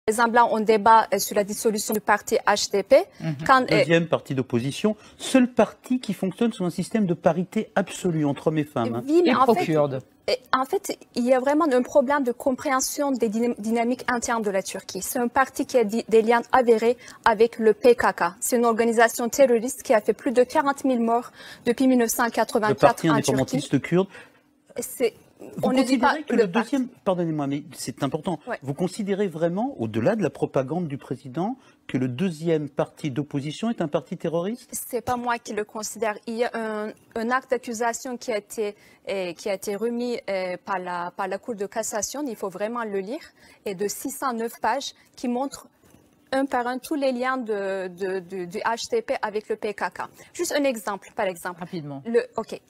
exemple, là, on débat sur la dissolution du parti HDP. Deuxième parti d'opposition, seul parti qui fonctionne sous un système de parité absolue entre hommes et femmes. Oui, mais en fait, il y a vraiment un problème de compréhension des dynamiques internes de la Turquie. C'est un parti qui a des liens avérés avec le PKK. C'est une organisation terroriste qui a fait plus de 40 000 morts depuis 1984 le parti en indépendantiste Turquie. kurde. On ne dit pas que le deuxième, pardonnez-moi, mais c'est important. Ouais. Vous considérez vraiment, au-delà de la propagande du président, que le deuxième parti d'opposition est un parti terroriste? C'est pas moi qui le considère. Il y a un acte d'accusation qui a été remis par la Cour de cassation. Il faut vraiment le lire, et de 609 pages qui montre un par un tous les liens du HDP avec le PKK. Juste un exemple, par exemple. Rapidement.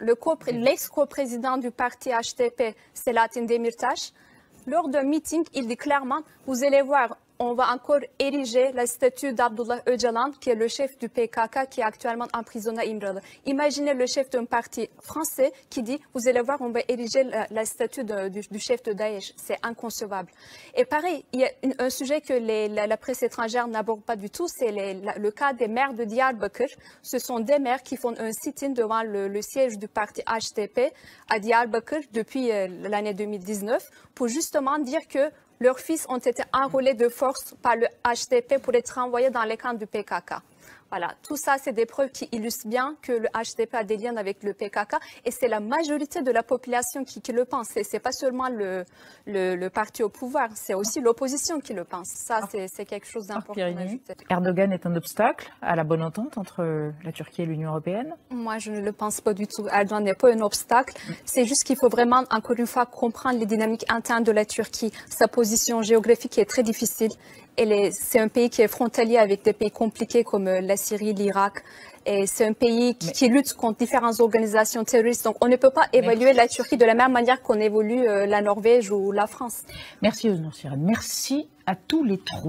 L'ex-coprésident du parti HDP, Selahattin Demirtas, lors d'un meeting, il dit clairement, vous allez voir, on va encore ériger la statue d'Abdullah Öcalan, qui est le chef du PKK, qui est actuellement emprisonné à İmralı. Imaginez le chef d'un parti français qui dit, vous allez voir, on va ériger la statue du chef de Daesh. C'est inconcevable. Et pareil, il y a un sujet que la presse étrangère n'aborde pas du tout, c'est le cas des maires de Diyarbakır. Ce sont des maires qui font un sit-in devant le siège du parti HDP à Diyarbakır depuis l'année 2019 pour justement dire que leurs fils ont été enrôlés de force par le HDP pour être envoyés dans les camps du PKK. Voilà, tout ça, c'est des preuves qui illustrent bien que le HDP a des liens avec le PKK, et c'est la majorité de la population qui le pense. C'est pas seulement le parti au pouvoir, c'est aussi l'opposition qui le pense. Ça, c'est quelque chose d'important. Erdogan est un obstacle à la bonne entente entre la Turquie et l'Union européenne? Moi, je ne le pense pas du tout. Erdogan n'est pas un obstacle. C'est juste qu'il faut vraiment, encore une fois, comprendre les dynamiques internes de la Turquie. Sa position géographique est très difficile. C'est un pays qui est frontalier avec des pays compliqués comme la Syrie, l'Irak. Et c'est un pays qui lutte contre différentes organisations terroristes. Donc, on ne peut pas évaluer la Turquie de la même manière qu'on évalue la Norvège ou la France. Merci, Öznur Siren. Merci à tous les trois.